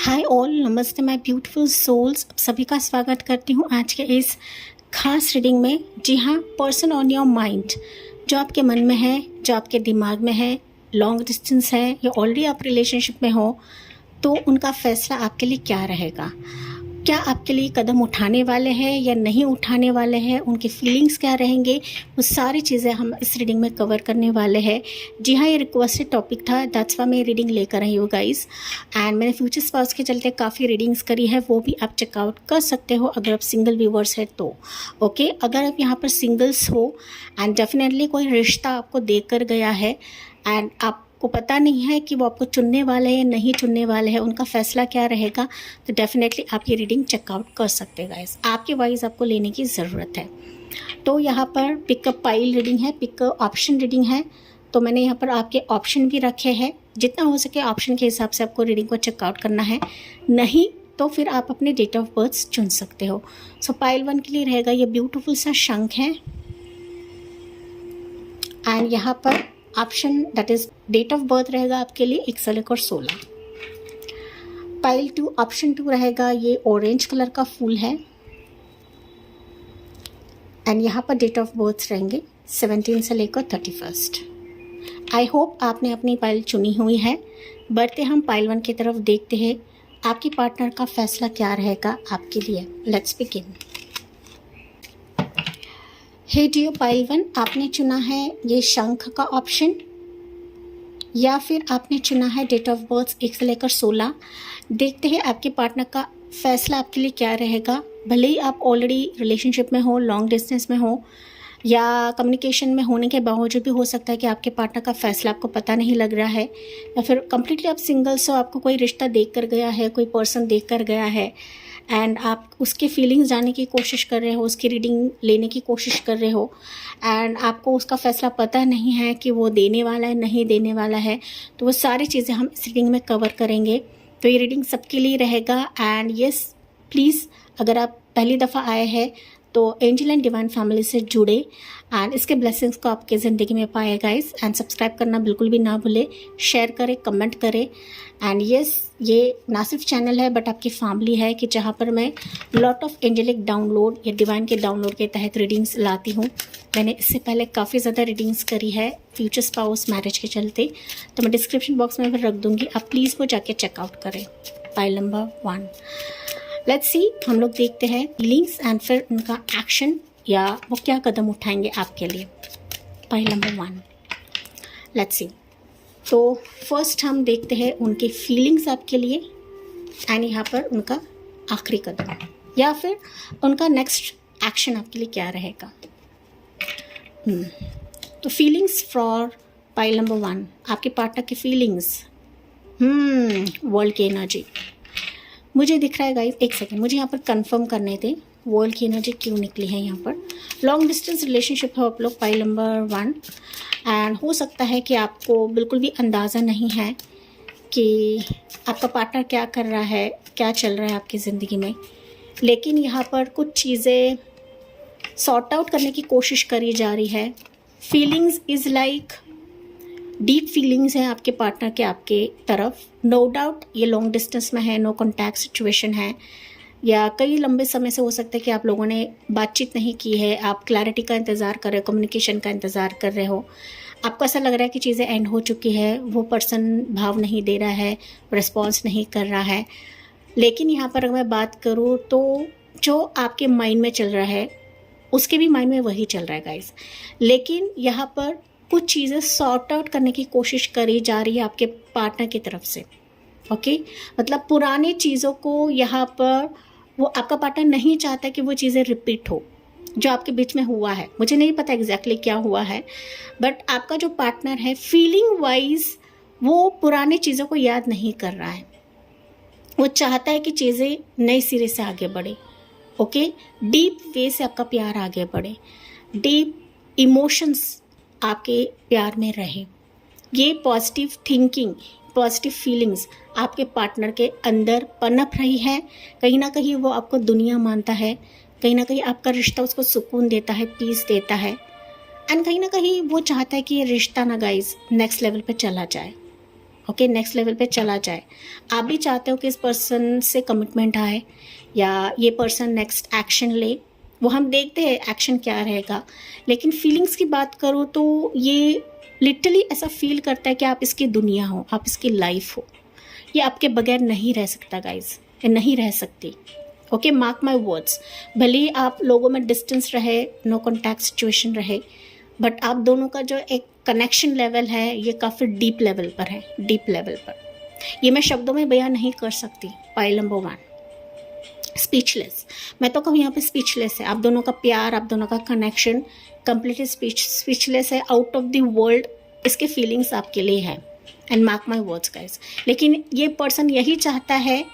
Hi all, नमस्ते my beautiful souls. सभी का स्वागत करती हूँ आज के इस खास रीडिंग में। जी हाँ, पर्सन ऑन योर माइंड, जो आपके मन में है, जो आपके दिमाग में है, लॉन्ग डिस्टेंस है या ऑलरेडी आप रिलेशनशिप में हो, तो उनका फैसला आपके लिए क्या रहेगा। क्या आपके लिए कदम उठाने वाले हैं या नहीं उठाने वाले हैं, उनकी फीलिंग्स क्या रहेंगे, वो सारी चीज़ें हम इस रीडिंग में कवर करने वाले हैं। जी हाँ, ये रिक्वेस्टेड टॉपिक था, दैट्स वाई मैं रीडिंग लेकर आई हूँ गाइस। एंड मैंने फ्यूचर स्पाउस के चलते काफ़ी रीडिंग्स करी है, वो भी आप चेकआउट कर सकते हो अगर आप सिंगल व्यूवर्स है तो। ओके, अगर आप यहाँ पर सिंगल्स हो एंड डेफिनेटली कोई रिश्ता आपको देकर गया है एंड आपको पता नहीं है कि वो आपको चुनने वाले हैं नहीं चुनने वाले हैं, उनका फैसला क्या रहेगा, तो डेफिनेटली आप ये रीडिंग चेकआउट कर सकते हैं गाइस। आपके वाइज आपको लेने की ज़रूरत है। तो यहाँ पर पिकअप पाइल रीडिंग है, पिकअप ऑप्शन रीडिंग है, तो मैंने यहाँ पर आपके ऑप्शन भी रखे हैं। जितना हो सके ऑप्शन के हिसाब से आपको रीडिंग को चेकआउट करना है, नहीं तो फिर आप अपने डेट ऑफ बर्थ चुन सकते हो। सो पाइल 1 के लिए रहेगा ये ब्यूटीफुल सा शंख है एंड यहाँ पर option that is date of birth रहेगा आपके लिए 1 से लेकर 16। पाइल 2 ऑप्शन 2 रहेगा ये ऑरेंज कलर का फूल है एंड यहाँ पर डेट ऑफ बर्थ रहेंगे 17 से लेकर 31। आई होप आपने अपनी पाइल चुनी हुई है। बढ़ते हम पाइल 1 की तरफ, देखते हैं आपकी पार्टनर का फैसला क्या रहेगा आपके लिए। Let's begin. Hey dear pile 1, आपने चुना है ये शंख का ऑप्शन या फिर आपने चुना है डेट ऑफ बर्थ 1 से लेकर 16। देखते हैं आपके पार्टनर का फैसला आपके लिए क्या रहेगा। भले ही आप ऑलरेडी रिलेशनशिप में हो, लॉन्ग डिस्टेंस में हो या कम्युनिकेशन में होने के बावजूद भी हो सकता है कि आपके पार्टनर का फैसला आपको पता नहीं लग रहा है, या फिर कम्प्लीटली आप सिंगल्स हो, आपको कोई रिश्ता देख कर गया है, कोई पर्सन देख कर गया है एंड आप उसके फीलिंग्स जानने की कोशिश कर रहे हो, उसकी रीडिंग लेने की कोशिश कर रहे हो एंड आपको उसका फैसला पता नहीं है कि वो देने वाला है नहीं देने वाला है। तो वो सारी चीज़ें हम इस रीडिंग में कवर करेंगे। तो ये रीडिंग सबके लिए रहेगा एंड यस, प्लीज़ अगर आप पहली दफ़ा आए हैं तो एंजल एंड डिवाइन फैमिली से जुड़े एंड इसके ब्लेसिंग्स को आपके ज़िंदगी में पाए गाइस। एंड सब्सक्राइब करना बिल्कुल भी ना भूले, शेयर करें, कमेंट करें। एंड यस, ये ना सिर्फ चैनल है बट आपकी फैमिली है कि जहाँ पर मैं लॉट ऑफ एंजेलिक डाउनलोड या डिवाइन के डाउनलोड के तहत रीडिंग्स लाती हूँ। मैंने इससे पहले काफ़ी ज़्यादा रीडिंग्स करी है फ्यूचर स्पाउस मैरिज के चलते, तो मैं डिस्क्रिप्शन बॉक्स में भी रख दूँगी, आप प्लीज़ वो जाके चेकआउट करें। पाइल नंबर 1, लेट्स सी, हम लोग देखते हैं फीलिंग्स एंड फिर उनका एक्शन या वो क्या कदम उठाएंगे आपके लिए। Pile number 1, let's see. तो फर्स्ट हम देखते हैं उनके फीलिंग्स आपके लिए एंड यहाँ पर उनका आखिरी कदम या फिर उनका नेक्स्ट एक्शन आपके लिए क्या रहेगा। तो फीलिंग्स फॉर पाइल नंबर 1, आपके पार्टनर की फीलिंग्स। वर्ल्ड की एनर्जी मुझे दिख रहा है गाइस, एक सेकेंड मुझे यहाँ पर कंफर्म करने थे वर्ल्ड की एनर्जी क्यों निकली है यहाँ पर। लॉन्ग डिस्टेंस रिलेशनशिप है आप लोग, पाइल नंबर 1 एंड हो सकता है कि आपको बिल्कुल भी अंदाज़ा नहीं है कि आपका पार्टनर क्या कर रहा है, क्या चल रहा है आपकी ज़िंदगी में, लेकिन यहाँ पर कुछ चीज़ें सॉर्ट आउट करने की कोशिश करी जा रही है। Feelings is like deep feelings हैं आपके पार्टनर के आपके तरफ। नो डाउट ये लॉन्ग डिस्टेंस में है, नो कॉन्टैक्ट सिचुएशन है या कई लंबे समय से हो सकता है कि आप लोगों ने बातचीत नहीं की है, आप क्लैरिटी का इंतज़ार कर रहे हो, कम्युनिकेशन का इंतज़ार कर रहे हो। आपको ऐसा लग रहा है कि चीज़ें एंड हो चुकी है, वो पर्सन भाव नहीं दे रहा है, रिस्पॉन्स नहीं कर रहा है। लेकिन यहाँ पर अगर मैं बात करूँ तो जो आपके माइंड में चल रहा है उसके भी माइंड में वही चल रहा है गाइस, लेकिन यहाँ पर कुछ चीज़ें सॉर्ट आउट करने की कोशिश करी जा रही है आपके पार्टनर की तरफ से। ओके, मतलब पुरानी चीज़ों को यहाँ पर वो आपका पार्टनर नहीं चाहता कि वो चीज़ें रिपीट हो जो आपके बीच में हुआ है। मुझे नहीं पता एग्जैक्टली क्या हुआ है, बट आपका जो पार्टनर है फीलिंग वाइज वो पुरानी चीज़ों को याद नहीं कर रहा है। वो चाहता है कि चीज़ें नए सिरे से आगे बढ़े। ओके, डीप वे से आपका प्यार आगे बढ़े, डीप इमोशंस आपके प्यार में रहे। ये पॉजिटिव थिंकिंग, पॉजिटिव फीलिंग्स आपके पार्टनर के अंदर पनप रही है। कहीं ना कहीं वो आपको दुनिया मानता है, कहीं ना कहीं आपका रिश्ता उसको सुकून देता है, पीस देता है एंड कहीं ना कहीं वो चाहता है कि ये रिश्ता ना गाइस नेक्स्ट लेवल पे चला जाए। ओके, नेक्स्ट लेवल पे चला जाए। आप भी चाहते हो कि इस पर्सन से कमिटमेंट आए या ये पर्सन नेक्स्ट एक्शन ले, वो हम देखते हैं एक्शन क्या रहेगा। लेकिन फीलिंग्स की बात करूँ तो ये लिटरली ऐसा फील करता है कि आप इसकी दुनिया हो, आप इसकी लाइफ हो। ये आपके बगैर नहीं रह सकता गाइज, ये नहीं रह सकती। ओके, मार्क माई वर्ड्स, भले ही आप लोगों में डिस्टेंस रहे, नो कॉन्टैक्ट सिचुएशन रहे, बट आप दोनों का जो एक कनेक्शन लेवल है ये काफ़ी डीप लेवल पर है, डीप लेवल पर। ये मैं शब्दों में बयां नहीं कर सकती। Pile number 1, speechless. मैं तो कहूँ यहाँ पे स्पीचलेस है। आप दोनों का प्यार, आप दोनों का कनेक्शन कंप्लीटली स्पीचलेस है, आउट ऑफ द वर्ल्ड इसके फीलिंग्स आपके लिए है। And mark my words guys, लेकिन ये पर्सन यही चाहता है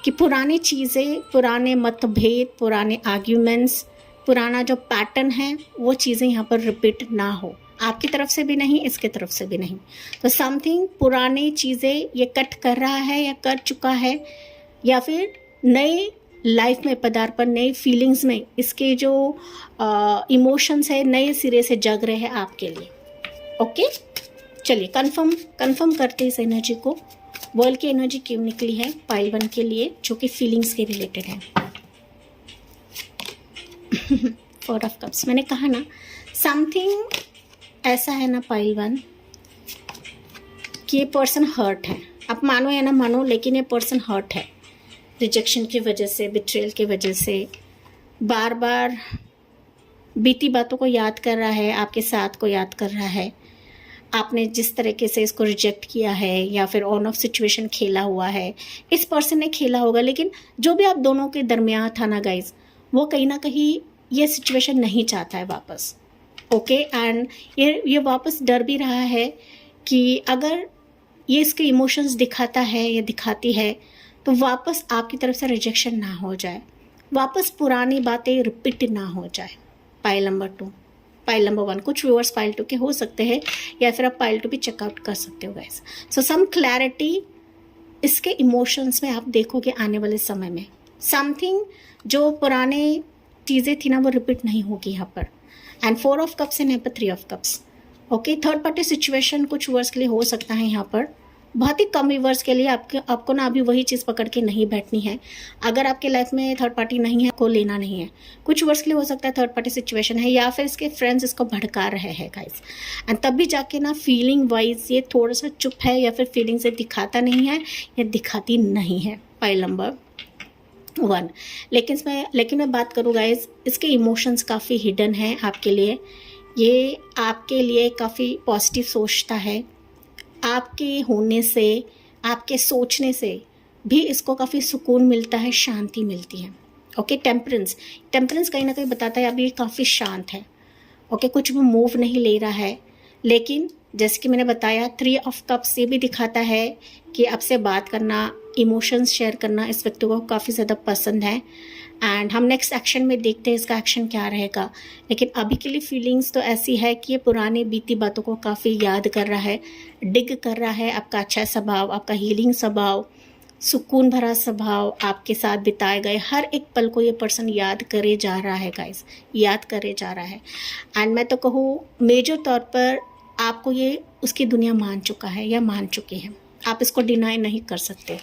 कि पुरानी चीज़ें, पुराने मतभेद, पुराने आर्ग्यूमेंट्स, पुराना जो पैटर्न है वो चीज़ें यहाँ पर रिपीट ना हो, आपकी तरफ से भी नहीं, इसके तरफ से भी नहीं। तो समथिंग पुरानी चीज़ें ये कट कर रहा है या कर चुका है, या फिर नए लाइफ में पदार्पण, नए फीलिंग्स में इसके जो इमोशंस है नए सिरे से जग रहे हैं आपके लिए। ओके, चलिए कंफर्म करते हैं इस एनर्जी को। वर्ल्ड की एनर्जी क्यों निकली है पाइल 1 के लिए, जो कि फीलिंग्स के रिलेटेड है। 4 ऑफ कप्स, मैंने कहा ना समथिंग ऐसा है ना पाइल 1 कि ये पर्सन हर्ट है। आप मानो या ना मानो, लेकिन ये पर्सन हर्ट है रिजेक्शन की वजह से, बिट्रेल की वजह से। बार बार बीती बातों को याद कर रहा है, आपके साथ को याद कर रहा है, आपने जिस तरीके से इसको रिजेक्ट किया है या फिर ऑन ऑफ सिचुएशन खेला हुआ है, इस पर्सन ने खेला होगा। लेकिन जो भी आप दोनों के दरमियान था ना गाइज, वो कहीं ना कहीं ये सिचुएशन नहीं चाहता है वापस। ओके, एंड ये वापस डर भी रहा है कि अगर ये इसके इमोशंस दिखाता है या दिखाती है तो वापस आपकी तरफ से रिजेक्शन ना हो जाए, वापस पुरानी बातें रिपीट ना हो जाए। पाइल नंबर 2, पाइल नंबर 1, कुछ व्यूअर्स पाइल 2 के हो सकते हैं, या फिर आप पाइल 2 भी चेकआउट कर सकते हो गाइस। सो सम क्लैरिटी इसके इमोशंस में आप देखोगे आने वाले समय में। समथिंग जो पुराने चीज़ें थी ना वो रिपीट नहीं होगी यहाँ पर। एंड 4 ऑफ कप्स एंड यहाँ पर 3 of cups. Okay, third party situation कुछ व्यूअर्स के लिए हो सकता है यहाँ पर, बहुत ही कम व्यूअर्स के लिए। आपको ना अभी वही चीज़ पकड़ के नहीं बैठनी है। अगर आपके लाइफ में थर्ड पार्टी नहीं है, को लेना नहीं है। कुछ व्यूअर्स के लिए हो सकता है थर्ड पार्टी सिचुएशन है, या फिर इसके फ्रेंड्स इसको भड़का रहे हैं गाइस। एंड तब भी जाके ना फीलिंग वाइज ये थोड़ा सा चुप है, या फिर फीलिंग से दिखाता नहीं है या दिखाती नहीं है। Pile number 1। लेकिन मैं बात करूँ गाइज, इसके इमोशंस काफ़ी हिडन है आपके लिए। ये आपके लिए काफ़ी पॉजिटिव सोचता है। आपके होने से, आपके सोचने से भी इसको काफ़ी सुकून मिलता है, शांति मिलती है। ओके, टेम्परेंस कहीं ना कहीं बताता है अभी ये काफ़ी शांत है। ओके, कुछ भी मूव नहीं ले रहा है। लेकिन जैसे कि मैंने बताया 3 ऑफ कप्स ये भी दिखाता है कि आपसे बात करना, इमोशंस शेयर करना इस व्यक्ति को काफ़ी ज़्यादा पसंद है। एंड हम नेक्स्ट एक्शन में देखते हैं इसका एक्शन क्या रहेगा। लेकिन अभी के लिए फीलिंग्स तो ऐसी है कि ये पुरानी बीती बातों को काफ़ी याद कर रहा है, डिग कर रहा है आपका अच्छा स्वभाव, आपका हीलिंग स्वभाव, सुकून भरा स्वभाव, आपके साथ बिताए गए हर एक पल को ये पर्सन याद करे जा रहा है गाइस, याद करे जा रहा है। एंड मैं तो कहूँ मेजर तौर पर आपको ये उसकी दुनिया मान चुका है या मान चुकी है, आप इसको डिनाई नहीं कर सकते।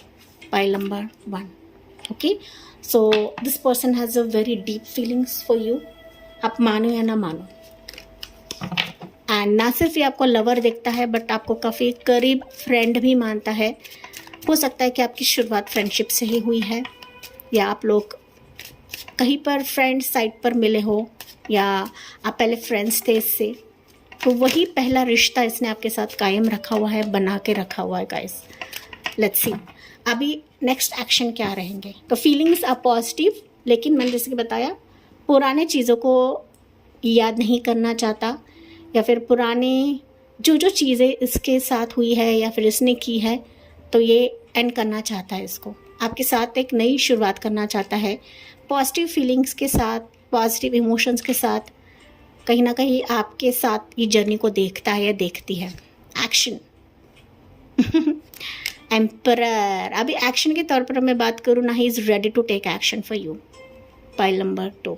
Pile number 1। Okay, so this person has a very deep feelings for you, आप मानो या ना मानो। एंड ना सिर्फ ये आपको लवर देखता है, बट आपको काफ़ी करीब फ्रेंड भी मानता है। हो सकता है कि आपकी शुरुआत फ्रेंडशिप से ही हुई है, या आप लोग कहीं पर फ्रेंड साइट पर मिले हो, या आप पहले फ्रेंड्स थे इससे, तो वही पहला रिश्ता इसने आपके साथ कायम रखा हुआ है, बना के रखा हुआ है गाइस। लेट्स सी अभी नेक्स्ट एक्शन क्या रहेंगे। तो फीलिंग्स आर पॉजिटिव, लेकिन मैंने जैसे कि बताया पुराने चीज़ों को याद नहीं करना चाहता, या फिर पुराने जो चीज़ें इसके साथ हुई है या फिर इसने की है, तो ये एंड करना चाहता है इसको, आपके साथ एक नई शुरुआत करना चाहता है। पॉजिटिव फीलिंग्स के साथ, पॉजिटिव इमोशंस के साथ कहीं ना कहीं आपके साथ ये जर्नी को देखता है या देखती है। Action emperor. अभी एक्शन के तौर पर मैं बात करूँ ना, he is ready to take action for you. Pile number 2।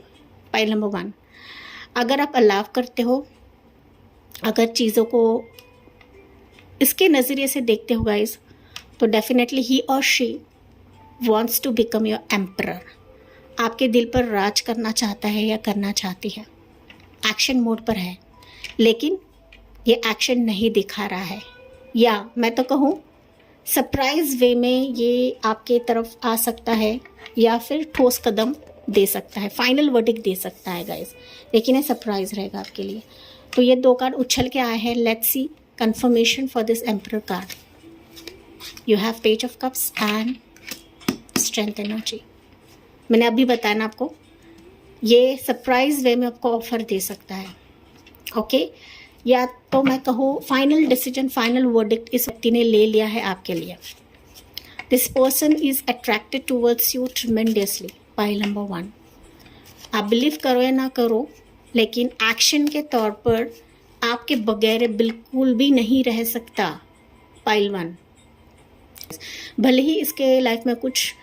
Pile number 1, अगर आप अलाव करते हो, अगर चीज़ों को इसके नज़रिए से देखते हो गाइस, तो डेफिनेटली ही और she wants to become your emperor. आपके दिल पर राज करना चाहता है या करना चाहती है। एक्शन मोड पर है, लेकिन ये एक्शन नहीं दिखा रहा है, या मैं तो कहूँ सरप्राइज वे में ये आपके तरफ आ सकता है, या फिर ठोस कदम दे सकता है, फाइनल वर्डिक्ट दे सकता है गाइस, लेकिन ये सरप्राइज रहेगा आपके लिए। तो ये 2 कार्ड उछल के आए हैं। Let's see confirmation for this emperor card. You have page of cups and strength energy. मैंने अभी बताया ना आपको, ये सरप्राइज वे में आपको ऑफर दे सकता है। ओके, या तो मैं कहूँ फाइनल डिसीजन, फाइनल वर्डिक्ट इस व्यक्ति ने ले लिया है आपके लिए। This person is attracted towards you tremendously. Pile number 1, आप बिलीव करो या ना करो, लेकिन एक्शन के तौर पर आपके बगैर बिल्कुल भी नहीं रह सकता। पाइल 1, भले ही इसके लाइफ में कुछ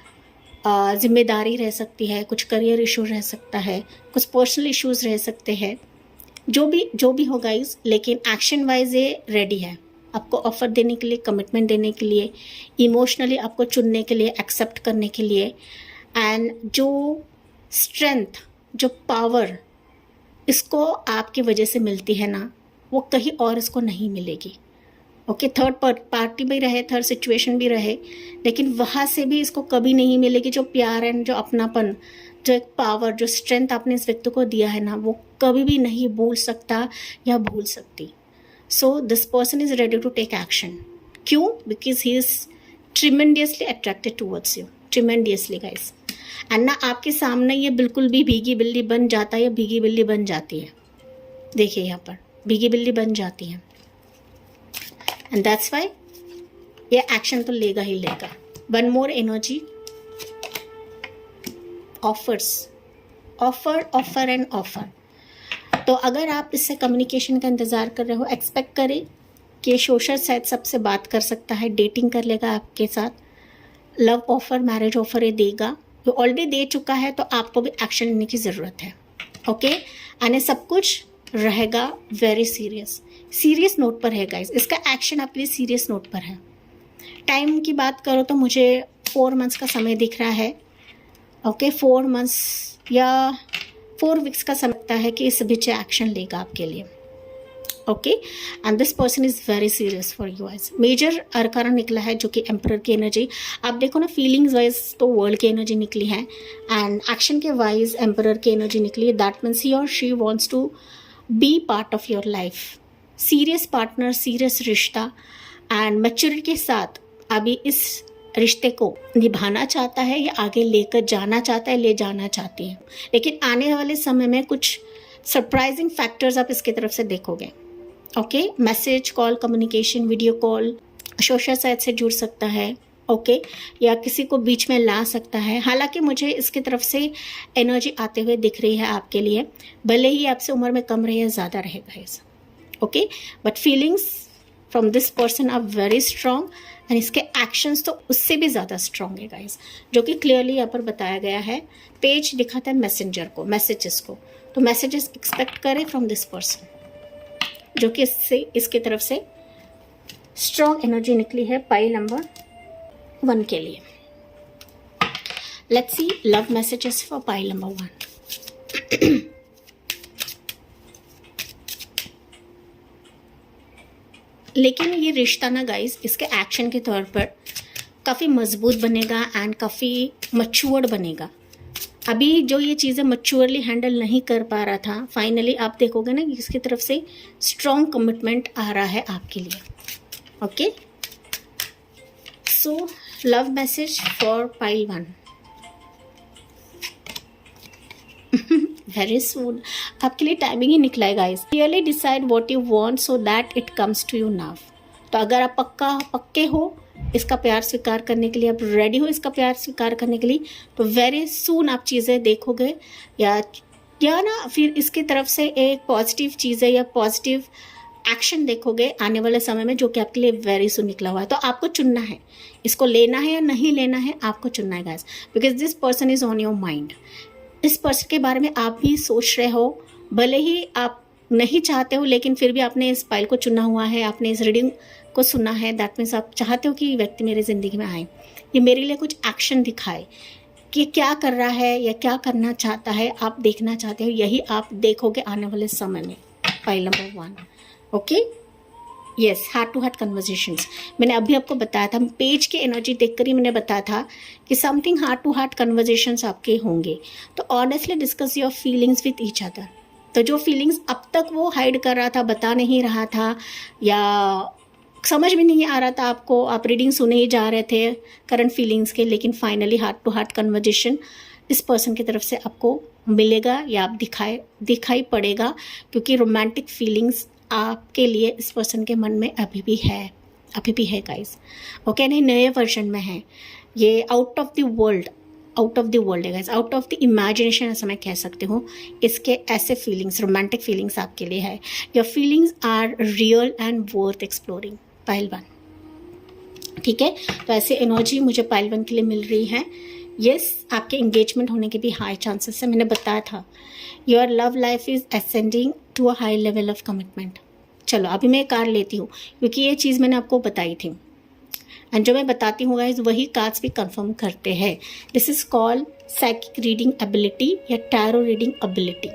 जिम्मेदारी रह सकती है, कुछ करियर इशू रह सकता है, कुछ पर्सनल इश्यूज रह सकते हैं, जो भी हो गाइस, लेकिन एक्शन वाइज ये रेडी है आपको ऑफर देने के लिए, कमिटमेंट देने के लिए, इमोशनली आपको चुनने के लिए, एक्सेप्ट करने के लिए। एंड जो स्ट्रेंथ, जो पावर इसको आपकी वजह से मिलती है ना, वो कहीं और इसको नहीं मिलेगी। ओके, थर्ड पार्टी भी रहे, थर्ड सिचुएशन भी रहे, लेकिन वहाँ से भी इसको कभी नहीं मिलेगी जो प्यार एंड जो अपनापन, जो एक पावर, जो स्ट्रेंथ आपने इस व्यक्ति को दिया है ना, वो कभी भी नहीं भूल सकता या भूल सकती। So this person is ready to take action. क्यों? Because he is tremendously attracted towards you, tremendously guys. And ना आपके सामने ये बिल्कुल भी भीगी बिल्ली बन जाता है या भीगी बिल्ली बन जाती है। देखिए यहाँ पर भीगी बिल्ली बन जाती है, एंड दैट्स वाई ये एक्शन तो लेगा ही लेगा। One more energy, offers, offer and offer. तो अगर आप इससे कम्युनिकेशन का इंतज़ार कर रहे हो, एक्सपेक्ट करें कि सोशल साइट सबसे बात कर सकता है, डेटिंग कर लेगा आपके साथ, लव ऑफर, मैरिज ऑफर ये देगा। जो ऑलरेडी दे चुका है तो आपको भी एक्शन लेने की ज़रूरत है। ओके, यानी सब कुछ रहेगा वेरी सीरियस नोट पर है गाइस। इसका एक्शन आपके लिए सीरियस नोट पर है। टाइम की बात करो तो मुझे 4 मंथ्स का समय दिख रहा है। ओके, 4 मंथ्स या 4 वीक्स का समय लगता है कि इस बीच एक्शन लेगा आपके लिए। Okay, and this person is very serious for you guys. Major arcana निकला है जो कि एम्परर की एनर्जी। आप देखो ना, फीलिंग्स वाइज तो वर्ल्ड की एनर्जी निकली है, एंड एक्शन के वाइज एम्परर की एनर्जी निकली है। दैट मीन्स ही और she wants to be part of your life. Serious partner, serious रिश्ता, एंड मैच्योरिटी के साथ अभी इस रिश्ते को निभाना चाहता है या आगे लेकर जाना चाहता है, ले जाना चाहती है। लेकिन आने वाले समय में कुछ सरप्राइजिंग फैक्टर्स आप इसकी तरफ से देखोगे। Okay, message, call, communication, video call, social site से जुड़ सकता है। ओके, या किसी को बीच में ला सकता है। हालांकि मुझे इसकी तरफ से एनर्जी आते हुए दिख रही है आपके लिए, भले ही आपसे उम्र में कम रहे या ज़्यादा रहेगा ऐसा। Okay, but feelings from this person are very strong, and इसके एक्शंस तो उससे भी ज़्यादा स्ट्रॉन्ग है गाइस, जो कि क्लियरली यहाँ पर बताया गया है। पेज दिखाता है मैसेंजर को, मैसेजेस को, तो मैसेजेस एक्सपेक्ट करें फ्रॉम दिस पर्सन, जो कि इसके तरफ से स्ट्रॉन्ग एनर्जी निकली है पाइल नंबर 1 के लिए। Let's see love messages for pile number 1। लेकिन ये रिश्ता ना गाइस, इसके एक्शन के तौर पर काफ़ी मजबूत बनेगा एंड काफ़ी मच्योर्ड बनेगा। अभी जो ये चीज़ें मच्योरली हैंडल नहीं कर पा रहा था, फाइनली आप देखोगे ना कि इसकी तरफ से स्ट्रॉन्ग कमिटमेंट आ रहा है आपके लिए। Okay, so love message for pile 1। Very soon आपके लिए टाइमिंग ही निकला है guys. Clearly decide what you want so that it comes to you now. तो अगर आप पक्के हो इसका प्यार स्वीकार करने के लिए, आप रेडी हो इसका प्यार स्वीकार करने के लिए, तो वेरी सून आप चीज़ें देखोगे, या ना फिर इसकी तरफ से एक पॉजिटिव चीज़ें या पॉजिटिव एक्शन देखोगे आने वाले समय में, जो कि आपके लिए वेरी सून निकला हुआ है। तो आपको चुनना है, इसको लेना है या नहीं लेना है, आपको चुनना है guys, because this person is on your mind. इस पर्सन के बारे में आप भी सोच रहे हो, भले ही आप नहीं चाहते हो, लेकिन फिर भी आपने इस पाइल को चुना हुआ है, आपने इस रीडिंग को सुना है, दैट मीन्स आप चाहते हो कि ये व्यक्ति मेरी ज़िंदगी में आए, ये मेरे लिए कुछ एक्शन दिखाए कि क्या कर रहा है या क्या करना चाहता है, आप देखना चाहते हो, यही आप देखोगे आने वाले समय में। Pile number 1, okay. Yes, heart to heart conversations, मैंने अभी आपको बताया था, पेज की एनर्जी देखकर ही मैंने बताया था कि something heart to heart conversations आपके होंगे। तो honestly discuss your feelings with each other. तो जो फीलिंग्स अब तक वो हाइड कर रहा था, बता नहीं रहा था, या समझ में नहीं आ रहा था आपको, आप रीडिंग सुने ही जा रहे थे करंट फीलिंग्स के, लेकिन finally heart to heart conversation इस पर्सन की तरफ से आपको मिलेगा या आप दिखाई पड़ेगा, क्योंकि रोमांटिक फीलिंग्स आपके लिए इस पर्सन के मन में अभी भी है गाइस, ओके। नहीं, नए वर्जन में है ये, आउट ऑफ द वर्ल्ड है guys, out of the imagination ऐसा मैं कह सकती हूँ। इसके ऐसे फीलिंग्स, रोमांटिक फीलिंग्स आपके लिए है। Your feelings are real and worth exploring, pile 1, ठीक है। तो ऐसे एनर्जी मुझे पाइल 1 के लिए मिल रही है। यस, आपके एंगेजमेंट होने के भी हाई चांसेस है, मैंने बताया था। Your love life is ascending to a high level of commitment. चलो अभी मैं कार्ड लेती हूँ, क्योंकि ये चीज़ मैंने आपको बताई थी, एंड जो मैं बताती हूँ गाइस वही कार्ड्स भी कंफर्म करते हैं। This is called psychic reading ability या टैरो रीडिंग एबिलिटी।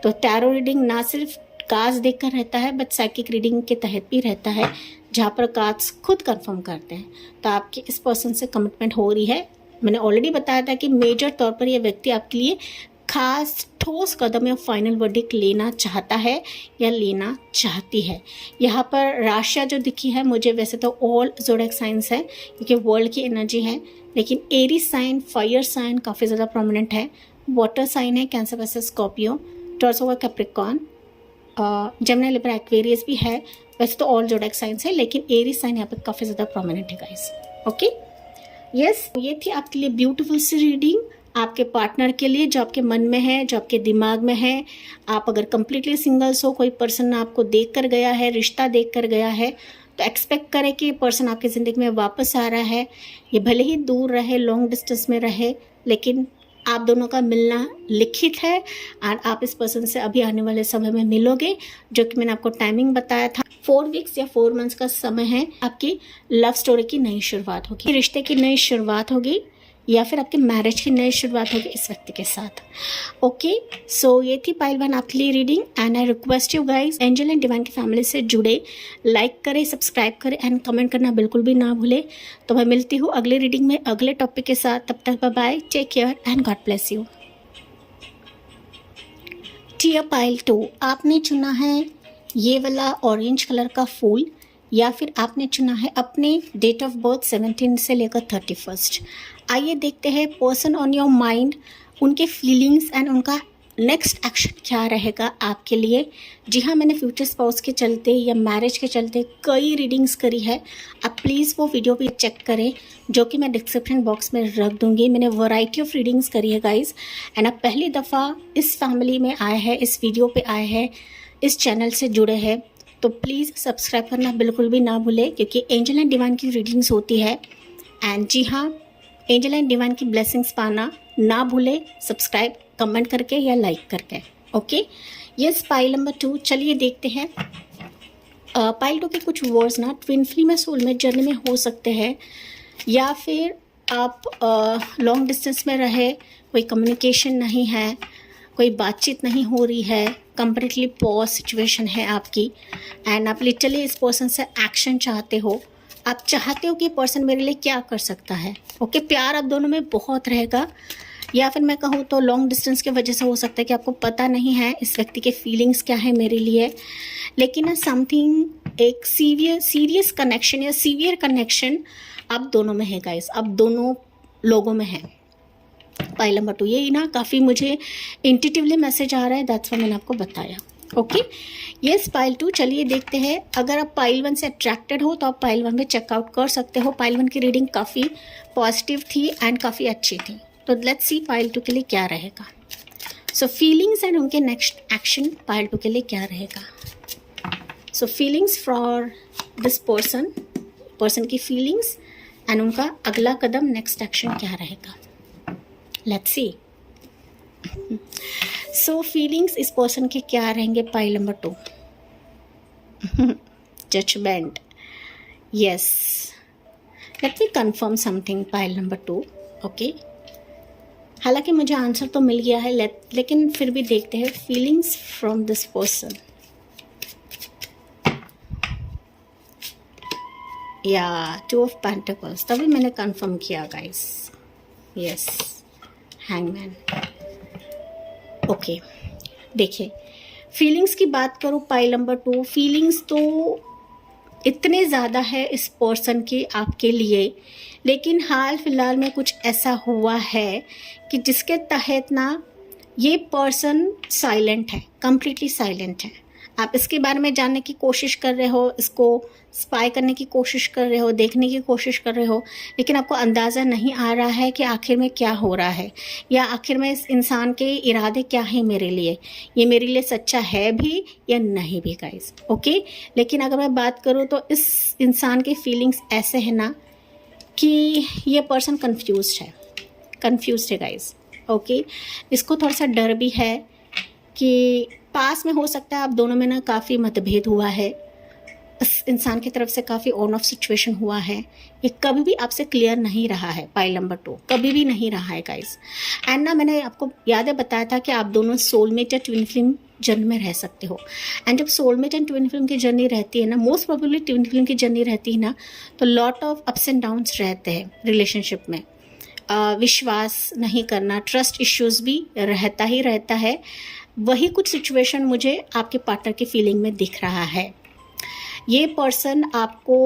तो टैरो रीडिंग ना सिर्फ कार्ड्स देखकर रहता है, बट साइकिक रीडिंग के तहत भी रहता है, जहाँ पर कार्ड्स खुद कंफर्म करते हैं। तो आपके इस पर्सन से कमिटमेंट हो रही है। मैंने ऑलरेडी बताया था कि मेजर तौर पर यह व्यक्ति आपके लिए खास ठोस कदम या फाइनल वर्डिक्ट लेना चाहता है या लेना चाहती है। यहाँ पर राशियाँ जो दिखी है मुझे, वैसे तो ऑल ज़ोडिएक साइंस है क्योंकि वर्ल्ड की एनर्जी है, लेकिन एरीज साइन, फायर साइन काफ़ी ज़्यादा प्रोमिनेंट है, वाटर साइन है कैंसर वर्सेस स्कॉर्पियो, टॉर्स होगा कैप्रिकॉर्न, जेमिनी, लिब्रा, एक्वेरियस भी है। वैसे तो ऑल ज़ोडिएक साइंस है, लेकिन एरीज साइन यहाँ पर काफ़ी ज़्यादा प्रोमिनेंट है गाइस, ओके। यस, ये थी आपके लिए ब्यूटीफुल सी रीडिंग, आपके पार्टनर के लिए जो आपके मन में है, जो आपके दिमाग में है। आप अगर कम्प्लीटली सिंगल्स हो, कोई पर्सन आपको देख कर गया है, रिश्ता देख कर गया है, तो एक्सपेक्ट करें कि ये पर्सन आपकी ज़िंदगी में वापस आ रहा है। ये भले ही दूर रहे, लॉन्ग डिस्टेंस में रहे, लेकिन आप दोनों का मिलना लिखित है, और आप इस पर्सन से अभी आने वाले समय में मिलोगे, जो कि मैंने आपको टाइमिंग बताया था। 4 वीक्स या 4 मंथ्स का समय है, आपकी लव स्टोरी की नई शुरुआत होगी, रिश्ते की नई शुरुआत होगी, या फिर आपके मैरिज की नई शुरुआत होगी इस व्यक्ति के साथ, ओके। सो ये थी पाइल 1 आपके लिए reading, and I request you guys, angel and divine की फैमिली से जुड़े, लाइक करें, सब्सक्राइब करें एंड कमेंट करना बिल्कुल भी ना भूलें। तो मैं मिलती हूँ अगले रीडिंग में अगले टॉपिक के साथ, तब तक bye bye, take care and God bless you. Dear pile 2, आपने चुना है ये वाला ऑरेंज कलर का फूल, या फिर आपने चुना है अपने डेट ऑफ बर्थ 17 से लेकर 31। आइए देखते हैं पर्सन ऑन योर माइंड, उनके फीलिंग्स एंड उनका नेक्स्ट एक्शन क्या रहेगा आपके लिए। जी हाँ, मैंने फ्यूचर स्पाउस के चलते या मैरिज के चलते कई रीडिंग्स करी है, आप प्लीज़ वो वीडियो भी चेक करें, जो कि मैं डिस्क्रिप्शन बॉक्स में रख दूँगी। मैंने वैरायटी ऑफ रीडिंग्स करी है गाइस, एंड आप पहली दफ़ा इस फैमिली में आए हैं, इस वीडियो पे आए हैं, इस चैनल से जुड़े हैं, तो प्लीज़ सब्सक्राइब करना बिल्कुल भी ना भूलें, क्योंकि एंजल एंड डिवाइन की रीडिंग्स होती है। एंड जी हाँ, एंजल एंड डिवाइन की ब्लेसिंग्स पाना ना भूलें, सब्सक्राइब, कमेंट करके या लाइक करके, ओके। यस, पाइल नंबर 2, चलिए देखते हैं। पाइल 2 के कुछ वर्ड्स ना ट्विन फ्लेम या सोलमेट जर्नी में हो सकते हैं, या फिर आप लॉन्ग डिस्टेंस में रहे, कोई कम्युनिकेशन नहीं है, कोई बातचीत नहीं हो रही है, कंप्लीटली पॉज सिचुएशन है आपकी, एंड आप लिटरली इस पर्सन से एक्शन चाहते हो। आप चाहते हो कि पर्सन मेरे लिए क्या कर सकता है, ओके। प्यार आप दोनों में बहुत रहेगा, या फिर मैं कहूँ तो लॉन्ग डिस्टेंस की वजह से हो सकता है कि आपको पता नहीं है इस व्यक्ति के फीलिंग्स क्या है मेरे लिए, लेकिन ना समथिंग एक सीरियस कनेक्शन या सीवियर कनेक्शन आप दोनों में है गाइस, आप दोनों लोगों में है। पाइल नंबर 2 ये ना काफ़ी मुझे इंट्यूटिवली मैसेज आ रहा है, दैट्स व्हाई मैंने आपको बताया, ओके। यस, पाइल 2, चलिए देखते हैं। अगर आप पाइल 1 से अट्रैक्टेड हो तो आप पाइल 1 में चेकआउट कर सकते हो। पाइल 1 की रीडिंग काफ़ी पॉजिटिव थी एंड काफ़ी अच्छी थी, तो लेट्स सी पाइल 2 के लिए क्या रहेगा। सो फीलिंग्स एंड उनके नेक्स्ट एक्शन पाइल 2 के लिए क्या रहेगा। So feelings for this person की फीलिंग्स एंड उनका अगला कदम, नेक्स्ट एक्शन क्या रहेगा, लेट्स सी। सो फीलिंग्स इस पर्सन के क्या रहेंगे pile number 2। Judgement, yes, let me confirm something pile number 2. Okay, हालांकि मुझे आंसर तो मिल गया है, लेकिन फिर भी देखते हैं फीलिंग्स फ्रॉम दिस पर्सन. या 2 ऑफ पेंटिकल्स, तभी मैंने कंफर्म किया गाइस. Yes, hangman. ओके, देखिए फीलिंग्स की बात करूँ पाइल नंबर 2, फीलिंग्स तो इतने ज़्यादा है इस पर्सन के आपके लिए, लेकिन हाल फिलहाल में कुछ ऐसा हुआ है कि जिसके तहत ना ये पर्सन साइलेंट है, कंप्लीटली साइलेंट है. आप इसके बारे में जानने की कोशिश कर रहे हो, इसको स्पाई करने की कोशिश कर रहे हो, देखने की कोशिश कर रहे हो, लेकिन आपको अंदाज़ा नहीं आ रहा है कि आखिर में क्या हो रहा है, या आखिर में इस इंसान के इरादे क्या है मेरे लिए, ये मेरे लिए सच्चा है भी या नहीं भी गाइस. ओके, लेकिन अगर मैं बात करूँ तो इस इंसान के फीलिंग्स ऐसे हैं ना कि ये पर्सन कन्फ्यूज्ड है गाइस. ओके, इसको थोड़ा सा डर भी है कि पास में हो सकता है आप दोनों में ना काफ़ी मतभेद हुआ है, इस इंसान की तरफ से काफ़ी ऑन ऑफ सिचुएशन हुआ है, ये कभी भी आपसे क्लियर नहीं रहा है. पाइल नंबर 2 कभी भी नहीं रहा है गाइस. एंड ना मैंने आपको याद है बताया था कि आप दोनों सोलमेट या ट्विन फ्लेम जर्नी में रह सकते हो. एंड जब सोलमेट एंड ट्विन फ्लेम की जर्नी रहती है ना, मोस्ट प्रोबेबली ट्विन फ्लेम की जर्नी रहती है ना, तो lot of ups and downs रहते हैं रिलेशनशिप में. विश्वास नहीं करना, ट्रस्ट इश्यूज भी रहता ही रहता है. वही कुछ सिचुएशन मुझे आपके पार्टनर की फीलिंग में दिख रहा है. ये पर्सन आपको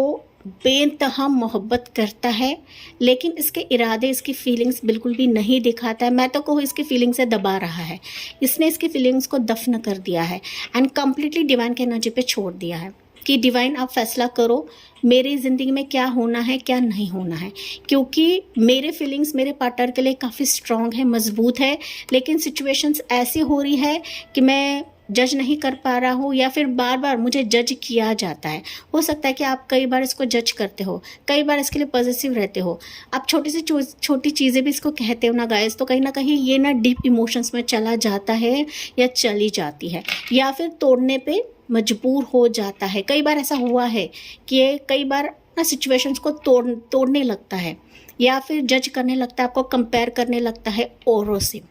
बेइंतहा मोहब्बत करता है, लेकिन इसके इरादे, इसकी फीलिंग्स बिल्कुल भी नहीं दिखाता है. मैं तो कहूँ इसकी फीलिंग्स से दबा रहा है, इसने इसकी फीलिंग्स को दफन कर दिया है एंड कम्प्लीटली डिवाइन की एनर्जी पे छोड़ दिया है कि डिवाइन आप फैसला करो मेरी ज़िंदगी में क्या होना है क्या नहीं होना है, क्योंकि मेरे फीलिंग्स मेरे पार्टनर के लिए काफ़ी स्ट्रॉन्ग है, मजबूत है, लेकिन सिचुएशंस ऐसी हो रही है कि मैं जज नहीं कर पा रहा हूँ, या फिर बार बार मुझे जज किया जाता है. हो सकता है कि आप कई बार इसको जज करते हो, कई बार इसके लिए पॉजिटिव रहते हो, आप छोटी से छोटी चीज़ें भी इसको कहते हो ना गाइस, तो कहीं ना कहीं ये ना डीप इमोशंस में चला जाता है या चली जाती है, या फिर तोड़ने पे मजबूर हो जाता है. कई बार ऐसा हुआ है कि ये कई बार ना सिचुएशंस को तोड़ने लगता है, या फिर जज करने लगता है, आपको कंपेयर करने लगता है औरों से.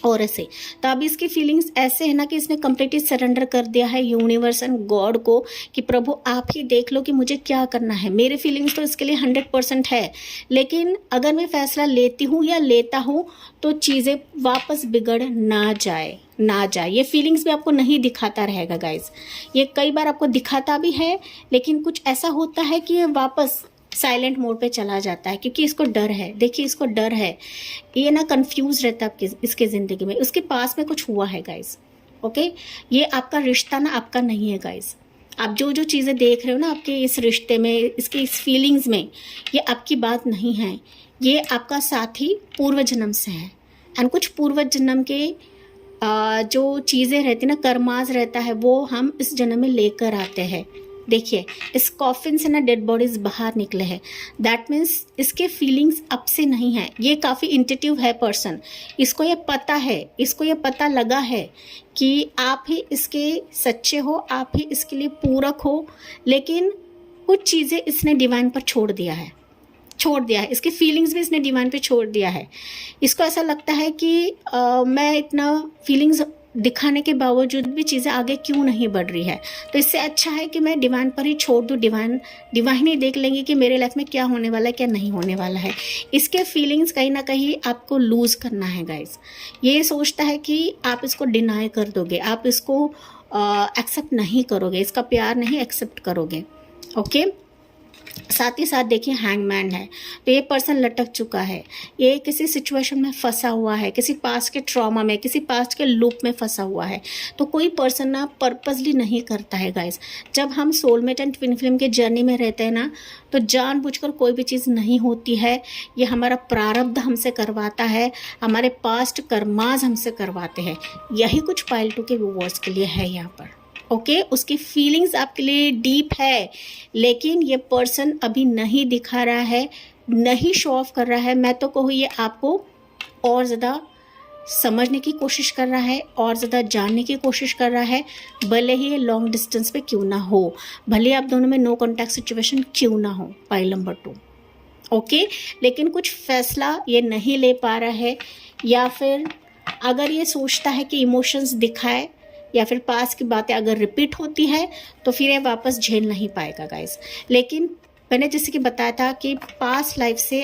तो अभी इसकी फीलिंग्स ऐसे है ना कि इसने कंप्लीटली सरेंडर कर दिया है यूनिवर्स एंड गॉड को कि प्रभु आप ही देख लो कि मुझे क्या करना है. मेरे फीलिंग्स तो इसके लिए 100% है, लेकिन अगर मैं फैसला लेती हूँ या लेता हूँ तो चीज़ें वापस बिगड़ ना जाए. ये फीलिंग्स भी आपको नहीं दिखाता रहेगा गाइज, ये कई बार आपको दिखाता भी है, लेकिन कुछ ऐसा होता है कि ये वापस साइलेंट मोड पे चला जाता है, क्योंकि इसको डर है. देखिए इसको डर है, ये ना कंफ्यूज रहता है इसके ज़िंदगी में. उसके पास में कुछ हुआ है गाइस. ओके, ये आपका रिश्ता ना आपका नहीं है गाइस. आप जो जो चीज़ें देख रहे हो ना आपके इस रिश्ते में, इसकी इस फीलिंग्स में, ये आपकी बात नहीं है, ये आपका साथी पूर्व जन्म से है. एंड कुछ पूर्व जन्म के जो चीज़ें रहती ना, कर्माज रहता है, वो हम इस जन्म में लेकर आते हैं. देखिए इस कॉफिन से ना डेड बॉडीज बाहर निकले हैं. दैट मीन्स इसके फीलिंग्स अब से नहीं है. ये काफ़ी इंट्यूटिव है पर्सन, इसको ये पता है, इसको ये पता लगा है कि आप ही इसके सच्चे हो, आप ही इसके लिए पूरक हो, लेकिन कुछ चीज़ें इसने डिवाइन पर छोड़ दिया है. इसकी फीलिंग्स भी इसने डिवाइन पे छोड़ दिया है. इसको ऐसा लगता है कि मैं इतना फीलिंग्स दिखाने के बावजूद भी चीज़ें आगे क्यों नहीं बढ़ रही है, तो इससे अच्छा है कि मैं डिवाइन पर ही छोड़ दूँ. डिवाइन ही देख लेंगे कि मेरे लाइफ में क्या होने वाला है क्या नहीं होने वाला है. इसके फीलिंग्स कहीं ना कहीं आपको लूज करना है गाइस. ये सोचता है कि आप इसको डिनाई कर दोगे, आप इसको एक्सेप्ट नहीं करोगे, इसका प्यार नहीं एक्सेप्ट करोगे. ओके, साथ ही साथ देखिए हैंगमैन है, तो ये पर्सन लटक चुका है, ये किसी सिचुएशन में फंसा हुआ है, किसी पास्ट के ट्रॉमा में, किसी पास्ट के लूप में फंसा हुआ है. तो कोई पर्सन ना पर्पसली नहीं करता है गाइस. जब हम सोलमेट एंड ट्विन फ्लेम के जर्नी में रहते हैं ना, तो जानबूझकर कोई भी चीज़ नहीं होती है. ये हमारा प्रारब्ध हमसे करवाता है, हमारे पास्ट कर्माज हमसे करवाते हैं. यही कुछ पाइल 2 के व्यूअर्स के लिए है यहाँ पर. ओके, उसकी फीलिंग्स आपके लिए डीप है, लेकिन ये पर्सन अभी नहीं दिखा रहा है, नहीं शो ऑफ कर रहा है. मैं तो कहूँ ये आपको और ज़्यादा समझने की कोशिश कर रहा है और ज़्यादा जानने की कोशिश कर रहा है, भले ही ये लॉन्ग डिस्टेंस पे क्यों ना हो, भले आप दोनों में नो कॉन्टैक्ट सिचुएशन क्यों ना हो। Pile number 2, okay. लेकिन कुछ फैसला ये नहीं ले पा रहा है, या फिर अगर ये सोचता है कि इमोशंस दिखाए या फिर पास की बातें अगर रिपीट होती है तो फिर ये वापस झेल नहीं पाएगा गाइस। लेकिन मैंने जैसे कि बताया था कि पास्ट लाइफ से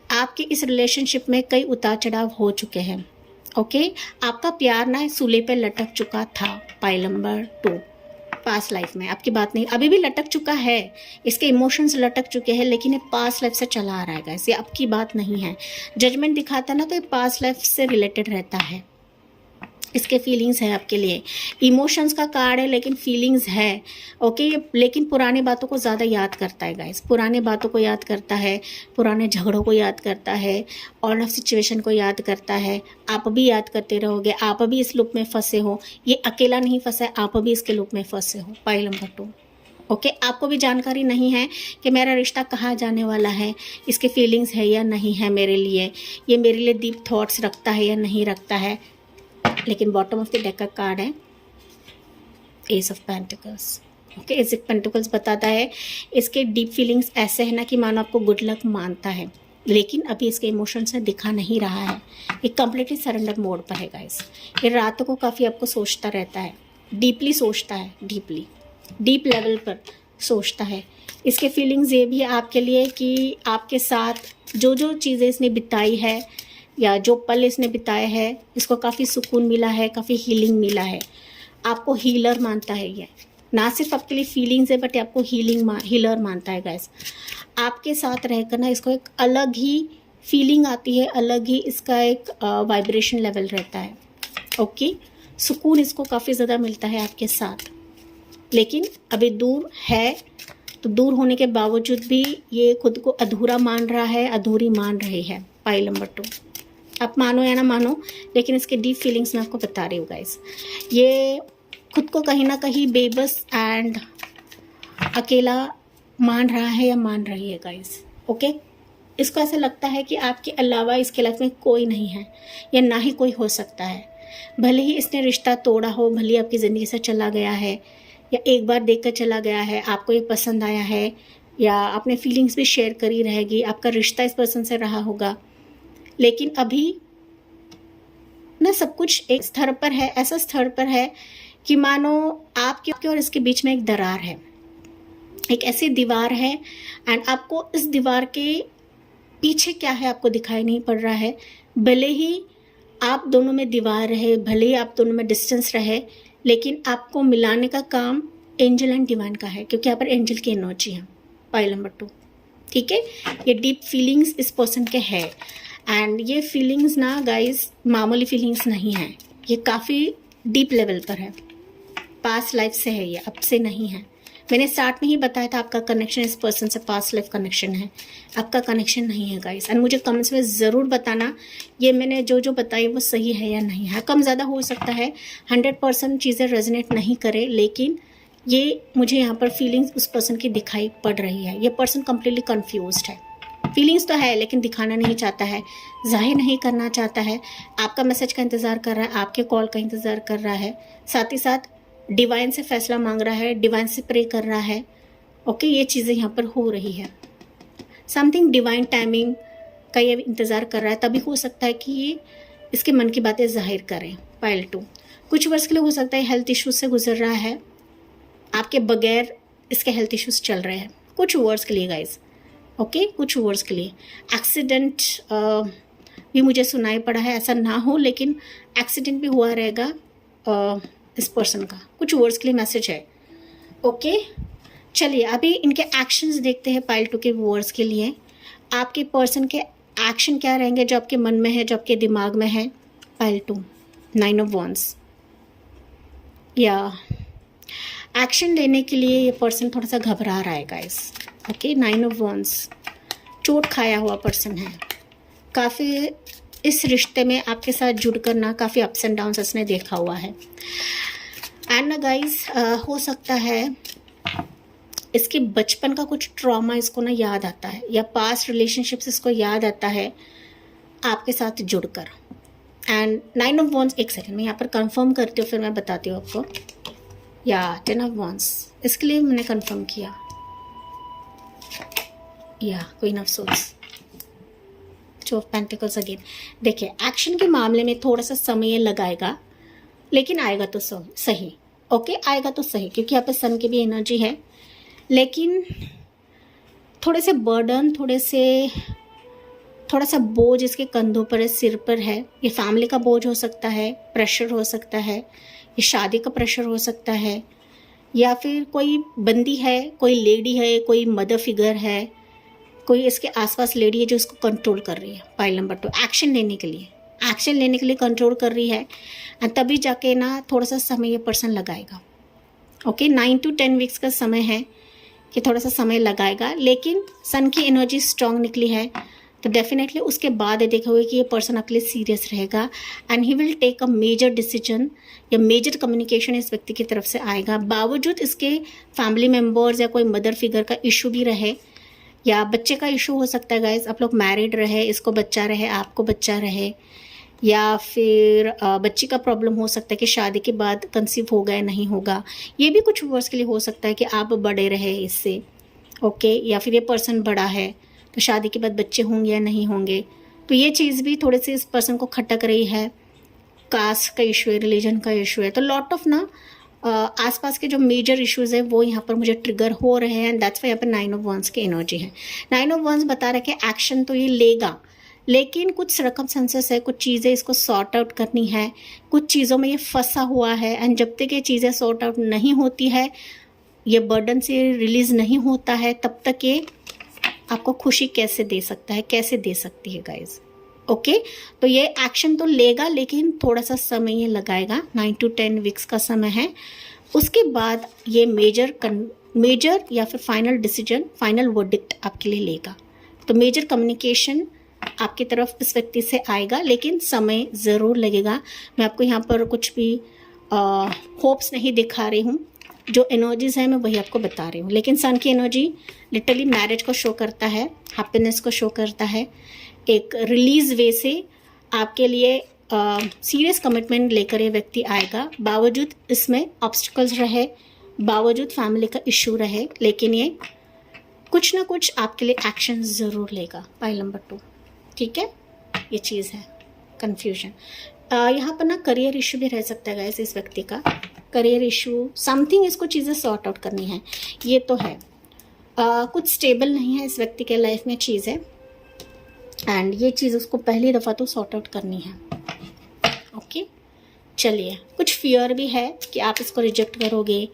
आपके इस रिलेशनशिप में कई उतार चढ़ाव हो चुके हैं, ओके। आपका प्यार ना सूले पे लटक चुका था। पाइल नंबर 2, पास्ट लाइफ में आपकी बात नहीं, अभी भी लटक चुका है, इसके इमोशंस लटक चुके हैं, लेकिन ये पास्ट लाइफ से चला आ रहा है गाइस, ये आपकी बात नहीं है। जजमेंट दिखाता ना तो ये पास्ट लाइफ से रिलेटेड रहता है। इसके फीलिंग्स है आपके लिए, इमोशंस का कार्ड है लेकिन फीलिंग्स है, ओके। लेकिन पुरानी बातों को ज़्यादा याद करता है गाइस, पुराने बातों को याद करता है, पुराने झगड़ों को याद करता है, ऑन ऑफ सिचुएशन को याद करता है। आप भी याद करते रहोगे, आप भी इस लूप में फंसे हो, ये अकेला नहीं फंसा है, आप भी इसके लूप में फंसे हो। Pile number 2, okay. आपको भी जानकारी नहीं है कि मेरा रिश्ता कहाँ जाने वाला है, इसके फीलिंग्स है या नहीं है मेरे लिए, ये मेरे लिए डीप थॉट्स रखता है या नहीं रखता है। लेकिन बॉटम ऑफ द डेक का कार्ड है S of pentacles, okay. S of pentacles बताता है इसके डीप फीलिंग्स ऐसे है ना कि मानो आपको गुड लक मानता है, लेकिन अभी इसके इमोशन से दिखा नहीं रहा है। ये कम्प्लीटली सरेंडर मोड पर है गाइस। ये रातों को काफ़ी आपको सोचता रहता है, डीपली सोचता है, डीप लेवल पर सोचता है। इसके फीलिंग्स ये भी है आपके लिए कि आपके साथ जो जो चीज़ें इसने बिताई है या जो पल इसने बिताए हैं, इसको काफ़ी सुकून मिला है, काफ़ी हीलिंग मिला है। आपको हीलर मानता है ये, ना सिर्फ आपके लिए फीलिंग्स है बट आपको हीलर मानता है गाइस। आपके साथ रहकर ना इसको एक अलग ही फीलिंग आती है, अलग ही इसका एक वाइब्रेशन लेवल रहता है, ओके। सुकून इसको काफ़ी ज़्यादा मिलता है आपके साथ, लेकिन अभी दूर है, तो दूर होने के बावजूद भी ये खुद को अधूरा मान रहा है, अधूरी मान रही है। पाइल नंबर 2, आप मानो या ना मानो, लेकिन इसके डीप फीलिंग्स मैं आपको बता रही हूँ गाइस। ये खुद को कहीं ना कहीं बेबस एंड अकेला मान रहा है या मान रही है गाइस, ओके। इसको ऐसा लगता है कि आपके अलावा इसके लाइफ में कोई नहीं है या ना ही कोई हो सकता है। भले ही इसने रिश्ता तोड़ा हो, भले ही आपकी ज़िंदगी से चला गया है या एक बार देख कर चला गया है, आपको ये पसंद आया है या आपने फीलिंग्स भी शेयर करी रहेगी, आपका रिश्ता इस पर्सन से रहा होगा, लेकिन अभी ना सब कुछ एक स्तर पर है, ऐसा स्तर पर है कि मानो आपके और इसके बीच में एक दरार है, एक ऐसी दीवार है, एंड आपको इस दीवार के पीछे क्या है आपको दिखाई नहीं पड़ रहा है। भले ही आप दोनों में दीवार रहे, भले ही आप दोनों में डिस्टेंस रहे, लेकिन आपको मिलाने का काम एंजल एंड डिवाइन का है, क्योंकि यहाँ पर एंजल की एनर्जी है। पाइल नंबर 2, ठीक है। ये डीप फीलिंग्स इस पर्सन के है, एंड ये फीलिंग्स ना गाइस मामूली फीलिंग्स नहीं है, ये काफ़ी डीप लेवल पर है, पास्ट लाइफ से है, ये अब से नहीं है। मैंने स्टार्ट में ही बताया था आपका कनेक्शन इस पर्सन से पास्ट लाइफ कनेक्शन है, आपका कनेक्शन नहीं है गाइस। एंड मुझे कमेंट्स में ज़रूर बताना ये मैंने जो जो बताई वो सही है या नहीं है। कम ज़्यादा हो सकता है, 100% चीज़ें रेजोनेट नहीं करे, लेकिन ये मुझे यहाँ पर फीलिंग्स उस पर्सन की दिखाई पड़ रही है। ये पर्सन कम्प्लीटली कन्फ्यूज्ड है, फीलिंग्स तो है लेकिन दिखाना नहीं चाहता है, जाहिर नहीं करना चाहता है, आपका मैसेज का इंतज़ार कर रहा है, आपके कॉल का इंतज़ार कर रहा है, साथ ही साथ डिवाइन से फैसला मांग रहा है, डिवाइन से प्रे कर रहा है, ओके। ये चीज़ें यहाँ पर हो रही है, समथिंग डिवाइन टाइमिंग का ये इंतज़ार कर रहा है, तभी हो सकता है कि ये इसके मन की बातें जाहिर करें। पाइल 2, कुछ वर्ष के लिए हो सकता है हेल्थ इश्यूज से गुजर रहा है, आपके बगैर इसके हेल्थ इश्यूज चल रहे हैं कुछ वर्ड्स के लिए गाइस, ओके। कुछ वर्ड्स के लिए एक्सीडेंट भी मुझे सुनाई पड़ा है, ऐसा ना हो लेकिन एक्सीडेंट भी हुआ रहेगा इस पर्सन का, कुछ वर्ड्स के लिए मैसेज है, ओके। चलिए अभी इनके एक्शंस देखते हैं पाइल 2 के वर्ड्स के लिए। आपके पर्सन के एक्शन क्या रहेंगे जो आपके मन में है, जो आपके दिमाग में है। पाइल 2, 9 ऑफ वॉन्ड्स, या एक्शन लेने के लिए ये पर्सन थोड़ा सा घबरा रहा है गाइस, ओके। 9 ऑफ वॉन्ड्स, चोट खाया हुआ पर्सन है, काफ़ी इस रिश्ते में आपके साथ जुड़कर ना काफ़ी अप्स एंड डाउन्स इसने देखा हुआ है। एंड ना गाइस हो सकता है इसके बचपन का कुछ ट्रॉमा इसको ना याद आता है, या पास्ट रिलेशनशिप्स इसको याद आता है आपके साथ जुड़कर, एंड 9 ऑफ वॉन्ड्स, एक सेकेंड मैं यहाँ पर कंफर्म करती हूँ, फिर मैं बताती हूँ आपको। या 10 ऑफ वॉन्ड्स, इसके लिए मैंने कंफर्म किया। या queen of swords, 2 of pentacles again. देखिए एक्शन के मामले में थोड़ा सा समय लगाएगा, लेकिन आएगा तो सही। ओके, आएगा तो सही, क्योंकि यहाँ पे सन की भी एनर्जी है। लेकिन थोड़े से बर्डन, थोड़ा सा बोझ इसके कंधों पर है, सिर पर है। ये फैमिली का बोझ हो सकता है, प्रेशर हो सकता है, ये शादी का प्रेशर हो सकता है, या फिर कोई बंदी है, कोई लेडी है, कोई मदर फिगर है, कोई इसके आसपास लेडी है जो इसको कंट्रोल कर रही है। पाइल नंबर 2, एक्शन लेने के लिए कंट्रोल कर रही है, और तभी जाके ना थोड़ा सा समय ये पर्सन लगाएगा। ओके, 9 to 10 वीक्स का समय है कि थोड़ा सा समय लगाएगा, लेकिन सन की एनर्जी स्ट्रांग निकली है, तो डेफिनेटली उसके बाद देखोगे कि ये पर्सन आपके लिए सीरियस रहेगा, and he will take a major decision, या मेजर कम्युनिकेशन इस व्यक्ति की तरफ से आएगा। बावजूद इसके फैमिली मेम्बर्स या कोई मदर फिगर का इशू भी रहे, या बच्चे का इशू हो सकता है गाइस, आप लोग मैरिड रहे, इसको बच्चा रहे, आपको बच्चा रहे, या फिर बच्ची का प्रॉब्लम हो सकता है कि शादी के बाद कंसीव होगा या नहीं होगा। ये भी कुछ वर्ष के लिए हो सकता है कि आप बड़े रहे इससे। ओके, या फिर ये पर्सन बड़ा है तो शादी के बाद बच्चे होंगे या नहीं होंगे, तो ये चीज़ भी थोड़े से इस पर्सन को खटक रही है। कास्ट का इशू है, रिलीजन का इशू है, तो लॉट ऑफ ना आसपास के जो मेजर इश्यूज है वो यहाँ पर मुझे ट्रिगर हो रहे हैं। दैट्स वाई यहाँ पर 9 ऑफ वंस की एनर्जी है। 9 ऑफ वंस बता रहे कि एक्शन तो ये लेगा, लेकिन कुछ सर्कमस्टेंसेस है, कुछ चीज़ें इसको सॉर्ट आउट करनी है, कुछ चीज़ों में ये फंसा हुआ है, एंड जब तक ये चीज़ें सॉर्ट आउट नहीं होती है, ये बर्डन से रिलीज नहीं होता है, तब तक ये आपको खुशी कैसे दे सकता है, कैसे दे सकती है गाइज। ओके, तो ये एक्शन तो लेगा, लेकिन थोड़ा सा समय ये लगाएगा, 9 to 10 वीक्स का समय है। उसके बाद ये मेजर या फिर फाइनल डिसीजन, फाइनल वर्डिक्ट आपके लिए लेगा। तो मेजर कम्युनिकेशन आपकी तरफ इस व्यक्ति से आएगा, लेकिन समय ज़रूर लगेगा। मैं आपको यहाँ पर कुछ भी होप्स नहीं दिखा रही हूँ, जो एनर्जीज़ है मैं वही आपको बता रही हूँ। लेकिन सन की एनर्जी लिटरली मैरिज को शो करता है, हैप्पीनेस को शो करता है, एक रिलीज वे से आपके लिए सीरियस कमिटमेंट लेकर ये व्यक्ति आएगा। बावजूद इसमें ऑब्स्टिकल्स रहे, बावजूद फैमिली का इशू रहे, लेकिन ये कुछ ना कुछ आपके लिए एक्शन ज़रूर लेगा। पाइल नंबर 2, ठीक है, ये चीज़ है कन्फ्यूजन। यहाँ पर ना करियर इशू भी रह सकता है गाइस, इस व्यक्ति का करियर इशू, समथिंग इसको चीज़ें सॉर्ट आउट करनी है, ये तो है। कुछ स्टेबल नहीं है इस व्यक्ति के लाइफ में चीज़ें, एंड ये चीज़ उसको पहली दफ़ा तो सॉर्ट आउट करनी है। ओके, चलिए, कुछ फियर भी है कि आप इसको रिजेक्ट करोगे,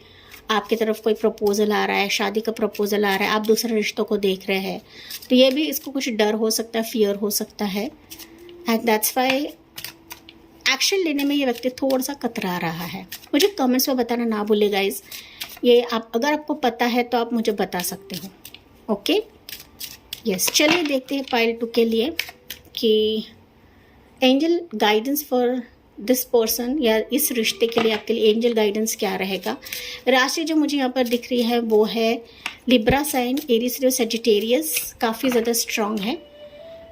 आपकी तरफ कोई प्रपोजल आ रहा है, शादी का प्रपोजल आ रहा है, आप दूसरे रिश्तों को देख रहे हैं, तो ये भी इसको कुछ डर हो सकता है, फियर हो सकता है, एंड दैट्स वाई एक्शन लेने में ये व्यक्ति थोड़ा सा कतरा रहा है। मुझे कमेंट्स में बताना ना भूलिए गाइज, ये आप अगर आपको पता है तो आप मुझे बता सकते हो। ओके, यस, चलिए देखते हैं पाइल 2 के लिए कि angel guidance for this person, या इस रिश्ते के लिए आपके लिए एंजल गाइडेंस क्या रहेगा। राशि जो मुझे यहाँ पर दिख रही है वो है Libra sign, Aries Leo Sagittarius, काफ़ी ज़्यादा स्ट्रांग है।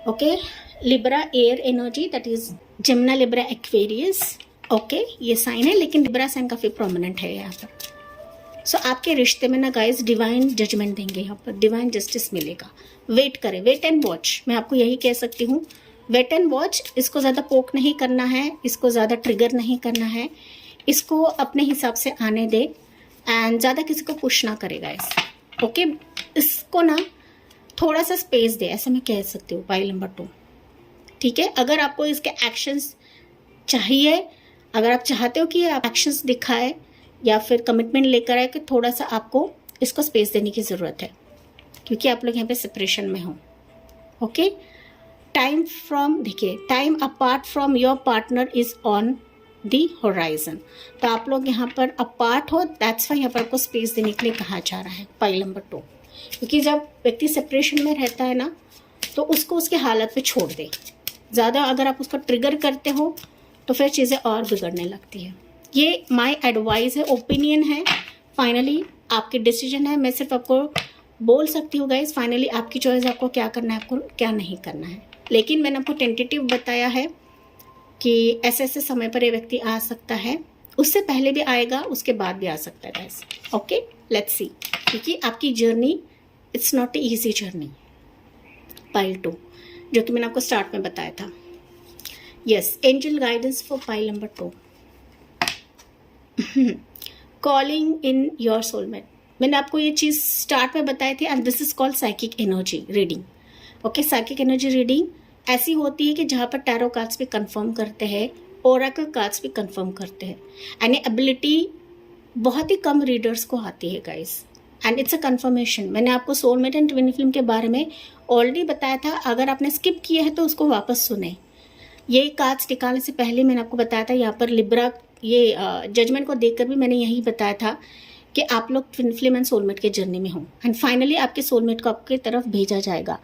Okay, Libra air energy, that is Gemini Libra Aquarius. Okay, ये साइन है, लेकिन लिब्रा साइन काफ़ी प्रोमिनेंट है यहाँ पर। सो आपके रिश्ते में ना गाइस डिवाइन जजमेंट देंगे, यहाँ पर डिवाइन जस्टिस मिलेगा। वेट करें, वेट एंड वॉच, मैं आपको यही कह सकती हूँ, वेट एंड वॉच। इसको ज़्यादा पोक नहीं करना है, इसको ज़्यादा ट्रिगर नहीं करना है, इसको अपने हिसाब से आने दे, एंड ज़्यादा किसी को पुश ना करेगा इस। ओके, इसको ना थोड़ा सा स्पेस दे, ऐसा मैं कह सकती हूँ पाइल नंबर 2, ठीक है। अगर आपको इसके एक्शंस चाहिए, अगर आप चाहते हो कि आप एक्शंस दिखाए या फिर कमिटमेंट लेकर आए, कि थोड़ा सा आपको इसको स्पेस देने की ज़रूरत है, क्योंकि आप लोग यहाँ पे सेपरेशन में हो। ओके, टाइम फ्रॉम, देखिए, time apart from your partner is on the horizon, तो आप लोग यहाँ पर अपार्ट हो, दैट्स वाई यहाँ पर आपको स्पेस देने के लिए कहा जा रहा है पाइल नंबर 2, क्योंकि जब व्यक्ति सेपरेशन में रहता है ना, तो उसको उसके हालत पे छोड़ दे। ज़्यादा अगर आप उसको ट्रिगर करते हो तो फिर चीज़ें और बिगड़ने लगती है। ये माय एडवाइस है, ओपिनियन है, फाइनली आपकी डिसीजन है। मैं सिर्फ आपको बोल सकती हूँ गाइज, फाइनली आपकी चॉइस, आपको क्या करना है, आपको क्या नहीं करना है। लेकिन मैंने आपको टेंटेटिव बताया है कि ऐसे ऐसे समय पर ये व्यक्ति आ सकता है, उससे पहले भी आएगा, उसके बाद भी आ सकता है गाइस। ओके, लेट्स सी, क्योंकि आपकी journey it's not a easy journey. Pile 2, जो कि मैंने आपको स्टार्ट में बताया था। Yes, angel guidance for pile number 2, calling in your soulmate. मैंने आपको ये चीज़ स्टार्ट में बताई थी, and this is called psychic energy reading. Okay, psychic energy reading ऐसी होती है कि जहाँ पर टैरो कार्ड्स भी कंफर्म करते हैं, ओरेकल कार्ड्स भी कंफर्म करते हैं, एंड ये एबिलिटी बहुत ही कम रीडर्स को आती है guys, and it's a confirmation. मैंने आपको सोलमेट एंड ट्विन फ्लेम के बारे में ऑलरेडी बताया था, अगर आपने स्किप किया है तो उसको वापस सुने। ये कार्ड्स निकालने से पहले मैंने आपको बताया था, यहाँ पर लिब्रा ये जजमेंट को देखकर भी मैंने यही बताया था कि आप लोग ट्विन फ्लेम एंड सोलमेट के जर्नी में हो, एंड फाइनली आपके सोलमेट को आपकी तरफ भेजा जाएगा।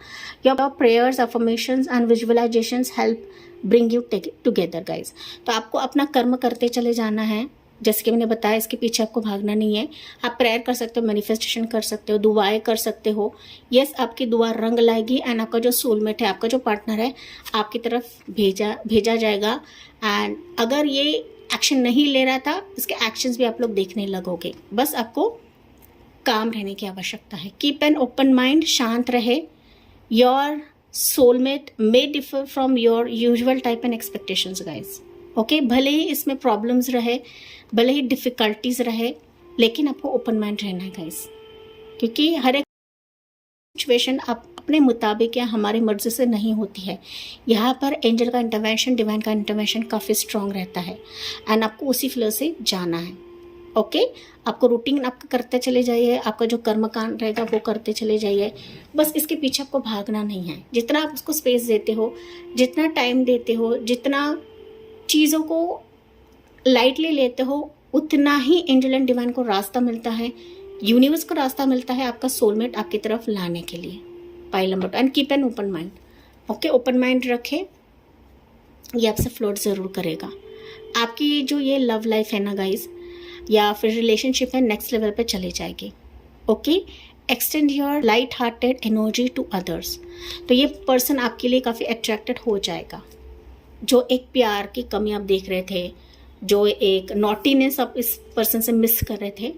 Your prayers, affirmations and visualisations help bring you together guys. तो आपको अपना कर्म करते चले जाना है, जैसे कि मैंने बताया, इसके पीछे आपको भागना नहीं है। आप प्रेयर कर सकते हो, मैनिफेस्टेशन कर सकते हो, दुआएं कर सकते हो। यस, आपकी दुआ रंग लाएगी, एंड आपका जो सोलमेट है, आपका जो पार्टनर है, आपकी तरफ भेजा जाएगा। एंड अगर ये एक्शन नहीं ले रहा था, इसके एक्शंस भी आप लोग देखने लगोगे। बस आपको काम रहने की आवश्यकता है। कीप एन ओपन माइंड, शांत रहे। Your soulmate may differ from your usual type and expectations guys. Okay, भले ही इसमें प्रॉब्लम्स रहे, भले ही डिफिकल्टीज रहे, लेकिन आपको ओपन माइंड रहना है गाइज, क्योंकि हर एक सिचुएशन आप अपने मुताबिक या हमारी मर्जी से नहीं होती है। यहाँ पर एंजल का इंटरवेंशन, डिवाइन का इंटरवेंशन काफ़ी स्ट्रॉन्ग रहता है, एंड आपको उसी फ्लो से जाना है। ओके, आपको रूटीन आपका करते चले जाइए, आपका जो कर्मकांड रहेगा वो करते चले जाइए। बस इसके पीछे आपको भागना नहीं है। जितना आप उसको स्पेस देते हो, जितना टाइम देते हो, जितना चीज़ों को लाइटली लेते हो, उतना ही एंजल एंड डिवाइन को रास्ता मिलता है, यूनिवर्स को रास्ता मिलता है आपका सोलमेट आपकी तरफ लाने के लिए। Pile number 2, and keep an open mind. Okay, open mind रखें, ये आपसे फ्लोट ज़रूर करेगा। आपकी जो ये लव लाइफ है ना गाइज, या फिर रिलेशनशिप है, नेक्स्ट लेवल पे चले जाएगी। Okay, extend your light hearted energy to others. तो ये पर्सन आपके लिए काफ़ी अट्रैक्टेड हो जाएगा। जो एक प्यार की कमी आप देख रहे थे, जो एक नॉटीनेस आप इस पर्सन से मिस कर रहे थे,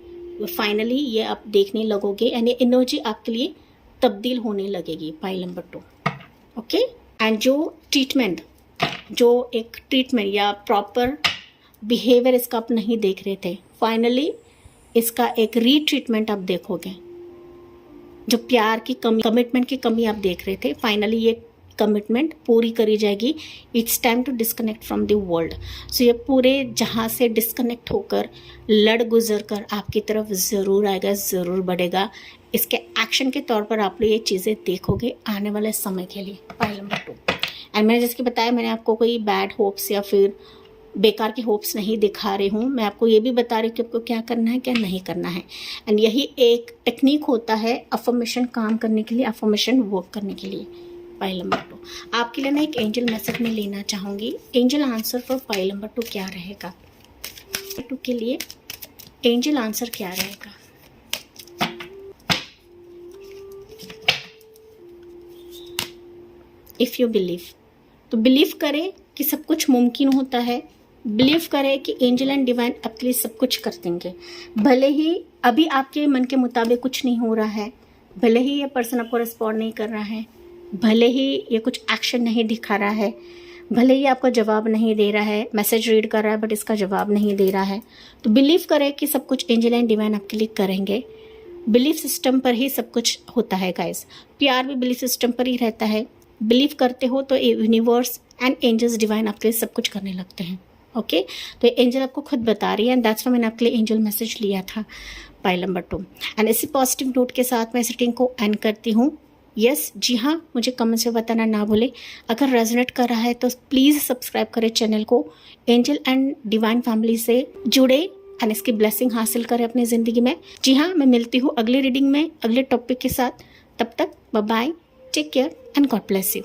फाइनली ये आप देखने लगोगे, एंड ये एनर्जी आपके लिए तब्दील होने लगेगी। Pile number 2। ओके, एंड जो ट्रीटमेंट, जो एक ट्रीटमेंट या प्रॉपर बिहेवियर इसका आप नहीं देख रहे थे, फाइनली इसका एक रीट्रीटमेंट आप देखोगे। जो प्यार की कमी, कमिटमेंट की कमी आप देख रहे थे, फाइनली ये कमिटमेंट पूरी करी जाएगी। It's time to disconnect from the world. So ये पूरे जहाँ से डिस्कनेक्ट होकर, लड़ गुजर कर आपकी तरफ ज़रूर आएगा, ज़रूर बढ़ेगा। इसके एक्शन के तौर पर आप लोग ये चीज़ें देखोगे आने वाले समय के लिए। पाइल नंबर 2, एंड मैंने जैसे कि बताया, मैंने आपको कोई बैड होप्स या फिर बेकार के होप्स नहीं दिखा रही हूँ। मैं आपको ये भी बता रही हूँ कि आपको क्या करना है, क्या नहीं करना है। एंड यही एक टेक्निक होता है अफर्मेशन काम करने के लिए, अफर्मेशन वर्क करने के लिए। पाइल नंबर 2, आपके लिए ना एक एंजल मैसेज में लेना चाहूँगी। Angel answer for pile number 2 क्या रहेगा? 2 के लिए एंजल आंसर क्या रहेगा? इफ़ यू बिलीव, तो बिलीव करें कि सब कुछ मुमकिन होता है। बिलीव करें कि एंजल एंड डिवाइन आपके लिए सब कुछ कर देंगे। भले ही अभी आपके मन के मुताबिक कुछ नहीं हो रहा है, भले ही ये पर्सन आपको रिस्पॉन्ड नहीं कर रहा है, भले ही ये कुछ एक्शन नहीं दिखा रहा है, भले ही आपको जवाब नहीं दे रहा है, मैसेज रीड कर रहा है बट इसका जवाब नहीं दे रहा है, तो बिलीव करें कि सब कुछ एंजल एंड डिवाइन आपके लिए करेंगे। बिलीफ सिस्टम पर ही सब कुछ होता है गाइस। प्यार भी बिलीफ सिस्टम पर ही रहता है। बिलीव करते हो तो यूनिवर्स एंड एंजल्स डिवाइन आपके लिए सब कुछ करने लगते हैं। ओके, तो एंजल आपको खुद बता रही है, एंड दैट्स व्हाई मैंने आपके लिए एंजल मैसेज लिया था। पाइल नंबर 2, एंड इसी पॉजिटिव नोट के साथ मैं सेटिंग को एंड करती हूँ। यस, जी हाँ, मुझे कमेंट्स में बताना ना भूले। अगर रेजोनेट कर रहा है तो प्लीज़ सब्सक्राइब करें चैनल को। एंजल एंड डिवाइन फैमिली से जुड़े एंड इसकी ब्लेसिंग हासिल करें अपनी ज़िंदगी में। जी हाँ, मैं मिलती हूँ अगली रीडिंग में अगले टॉपिक के साथ। तब तक bye bye, take care and God bless you.